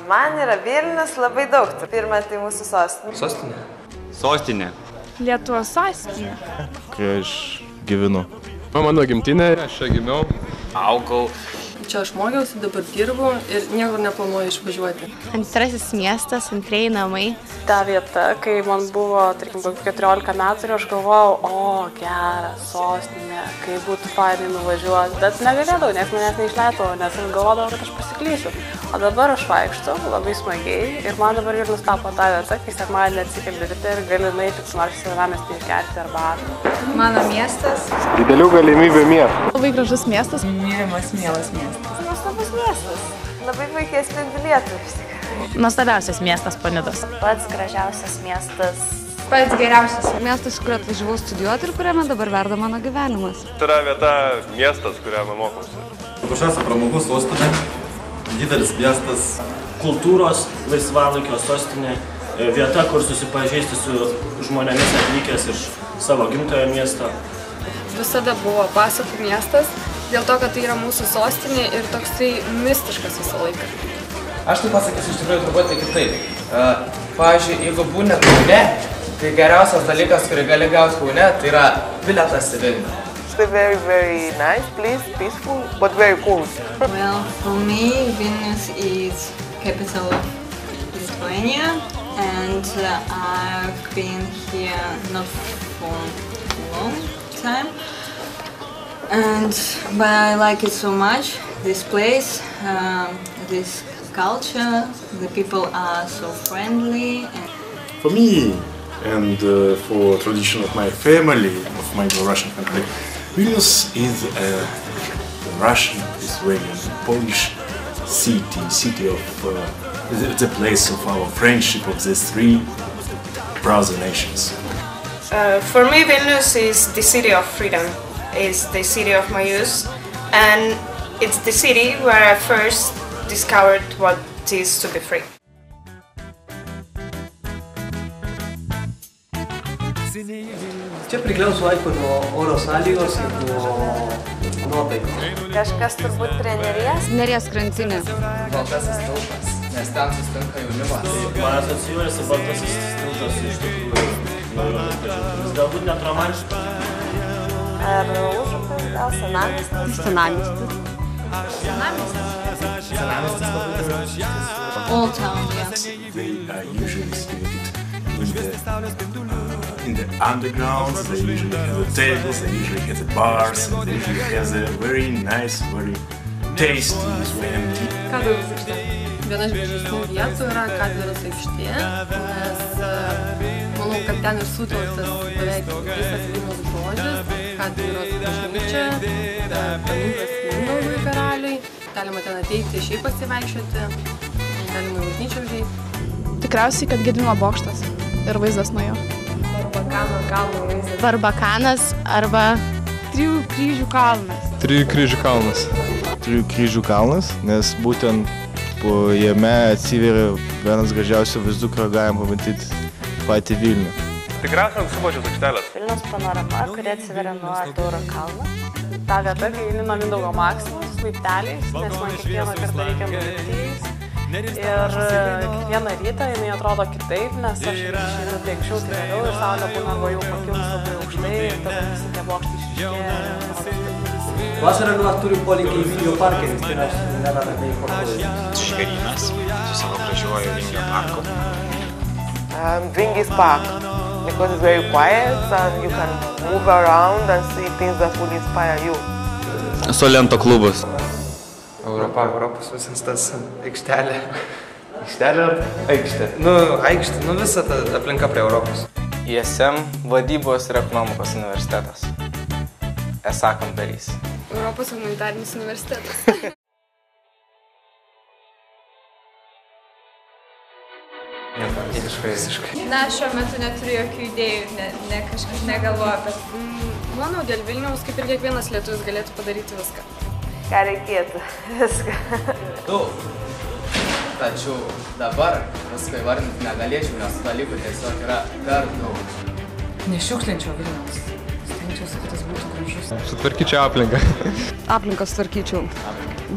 Man yra Vilnius labai daug. Pirma, tai mūsų sostinė. Sostinė? Sostinė. Lietuvos sostinė. Kai aš gyvenu. Mano gimtinė, aš čia gimiau. Augau. Čia aš mokiausi, dabar dirbu ir niekur neplanuoju išvažiuoti. Antrasis miestas, antrieji namai. Ta vieta, kai man buvo, tarkim, 14 metų ir aš galvojau, o, geras, sostinė, kai būtų fainai nuvažiuoti. Bet negalėdavau, nes manęs neišleidavo, nes aš galvodavau, kad aš pasiklysiu. O dabar aš vaikštau labai smagiai ir man dabar Vilnius tapo ta vieta, kai sekmadienį atsikelti ryte ir gali nueiti nors senamiestį išgerti arbatų. Mano miestas. Didelių galimybių miestas. Labai gražus miestas. Mylimas, mielas miestas. Nuostabus miestas. Labai puikiai atspindi Lietuvą. Nuostabiausias miestas po Nidos. Pats gražiausias miestas. Pats geriausias miestas, kur atvažiavau studijuoti ir kuriame dabar verda mano gyvenimas. Tai yra vieta, miestas, kuriame mokomsi. Paprasčiausia pramogų sostinė, didelis miestas. Kultūros laisvalaikio sostinė, vieta, kur susipažįsti su žmonėmis atvykęs iš savo gimtojo miesto. Visada buvo pasakų miestas, dėl to, kad tai yra mūsų sostinė ir toksai mistiškas visą laiką. Aš tai pasakysiu iš tikrųjų truputį kitaip. Pavyzdžiui, jeigu būni Kaune, tai geriausias dalykas, kurį gali gauti Kaune, tai yra bilietas į Vilnių. It's very, very nice place, peaceful, but very cool. Well, for me, Vilnius is capital of Lithuania, and I've been here not for a long time. But I like it so much, this place, this culture, the people are so friendly. For me and for tradition of my family, of my Russian family, Vilnius is a Russian, Lithuanian, Polish city of the place of our friendship of these three brother nations. For me, Vilnius is the city of freedom. It's the city of my youth, and it's the city where I first discovered what it is to be free. Čia priklauso aišku nuo oro sąlygos ir nuo nuotaikos. Kažkas turbūt prie Neries. Neries krantinė. Baltasis tiltas, nes ten susitinka jaunimas. Man asocijuojasi Baltasis tiltas iš tikrųjų. Galbūt net romantiškas. Ar Užupis, gal Senamiestis? Senamiestis. Senamiestis labai gražus. Old town, yeah. They are usually situated in the underground, they usually have the tables, they usually have the bars, and they usually have the very nice, very tasty Lithuanian tea. Katedros aikštė. Viena iš gražesnių vietų yra Katedros aikštė, nes manau, kad ten ir sutelktas beveik visas Vilniaus grožis. Katedros bažnyčia, paminklas Mindaugui karaliui. Galima ten ateiti šiaip pasivaikščioti, galima į bažnyčią užeiti. Tikriausiai, kad Gedimino bokštas ir vaizdas nuo jo. Barbakano kalno vaizdas. Barbakanas arba Trijų kryžių kalnas. Trijų kryžių kalnas. Trijų kryžių kalnas, nes būtent po jame atsiveria vienas gražiausių vaizdų, kurio galim pamatyti patį Vilnių. Tikriausiai ant Subačiaus aikštelės. Vilniaus panorama, kuri atsiveria nuo Tauro kalno. Ta vieta, kai eini nuo Mindaugo Maksimos laipteliais, nes man kiekvieną kartą reikia nulipti. Ir kiekvieną rytą jinai atrodo kitaip, nes aš išeinu tai anksčiau, tai vėliau ir saulė būna arba jau pakilus labai aukštai ir tada visi tie bokštai išryškėja. Vasarą turi polinkį į Vingio parką, nes tai nėra ramiai parkuoti. Žvėrynas su savo gražiuoju Vingio parku. Vingis Park, because it's very quiet and you can move around and see things that will inspire you. Solento klubas. Europos visas tas aikštelė. Aikštelė ar aikštė? Aikštė, visa ta aplinka prie Europos. ISM vadybos ir ekonomikos universitetas. ESA kambarys. Europos humanitarinis universitetas. Visiškai. Na, šiuo metu neturiu jokių idėjų, kažkaip negalvoju, bet... Manau, dėl Vilniaus, kaip ir kiekvienas lietuvis, galėtų padaryti viską. Ką reikėtų? Viską. Tačiau dabar viską įvardinti negalėčiau, nes dalykų tiesiog yra per daug. Nešiukšlinčiau Vilniaus. Stengčiausi, kad jis būtų gražus. Sutvarkyčiau aplinką. Aplinką sutvarkyčiau.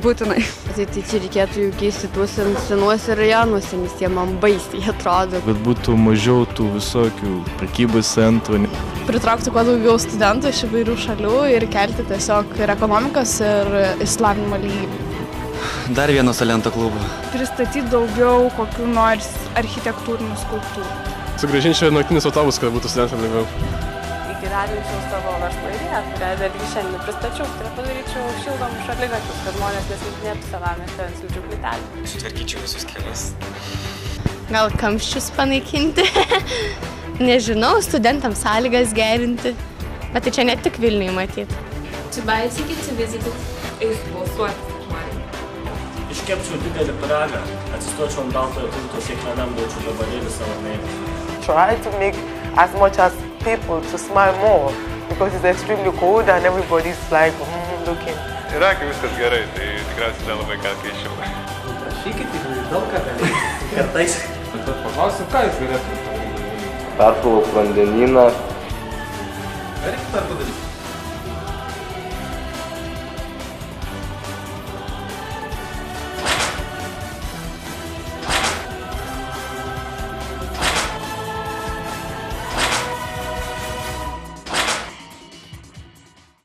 Būtinai. Tai čia reikėtų jų keisti tuos senuose rajonuose, nes jie man baisiai atrodo. Kad būtų mažiau tų visokių prekybos centrų. Pritraukti kuo daugiau studentų iš įvairių šalių ir kelti tiesiog ir ekonomikos, ir išsilavinimo lygį. Dar vieną Salento klubą. Pristatyti daugiau kokių nors architektūrinių skulptūrų. Sugrąžinčiau naktinius autobus, kad būtų studentams lengviau. Įgyvendinčiau savo verslo idėją, kurią vėlgi šiandien pristačiau, tai padaryčiau šildomus šaligatvius, kad žmonės neslidinėtų senamiesty ant slidžių plytelių. Sutvarkyčiau visus kelius. Gal kamščius panaikinti? Nežinau, studentams sąlygas gerinti. Bet tai čia ne tik Vilniuje matyti. To buy a ticket to visit is balsuoti. Iškepčiau didelį pyragą, atsistočiau ant baltojo tilto, kiekvienam duočiau gabalėlį savo meilę. Try to make as much as people to smile more because it's extremely cold and everybody's like looking. Irake viskas gerai, tai tikriausiai nelabai ką keičiau. Prašykit, daug ką galėtų. Kartais. Bet paklausiu, ką jūs galėtumėte? Perplauk vandenyną. Reikia tą padaryti.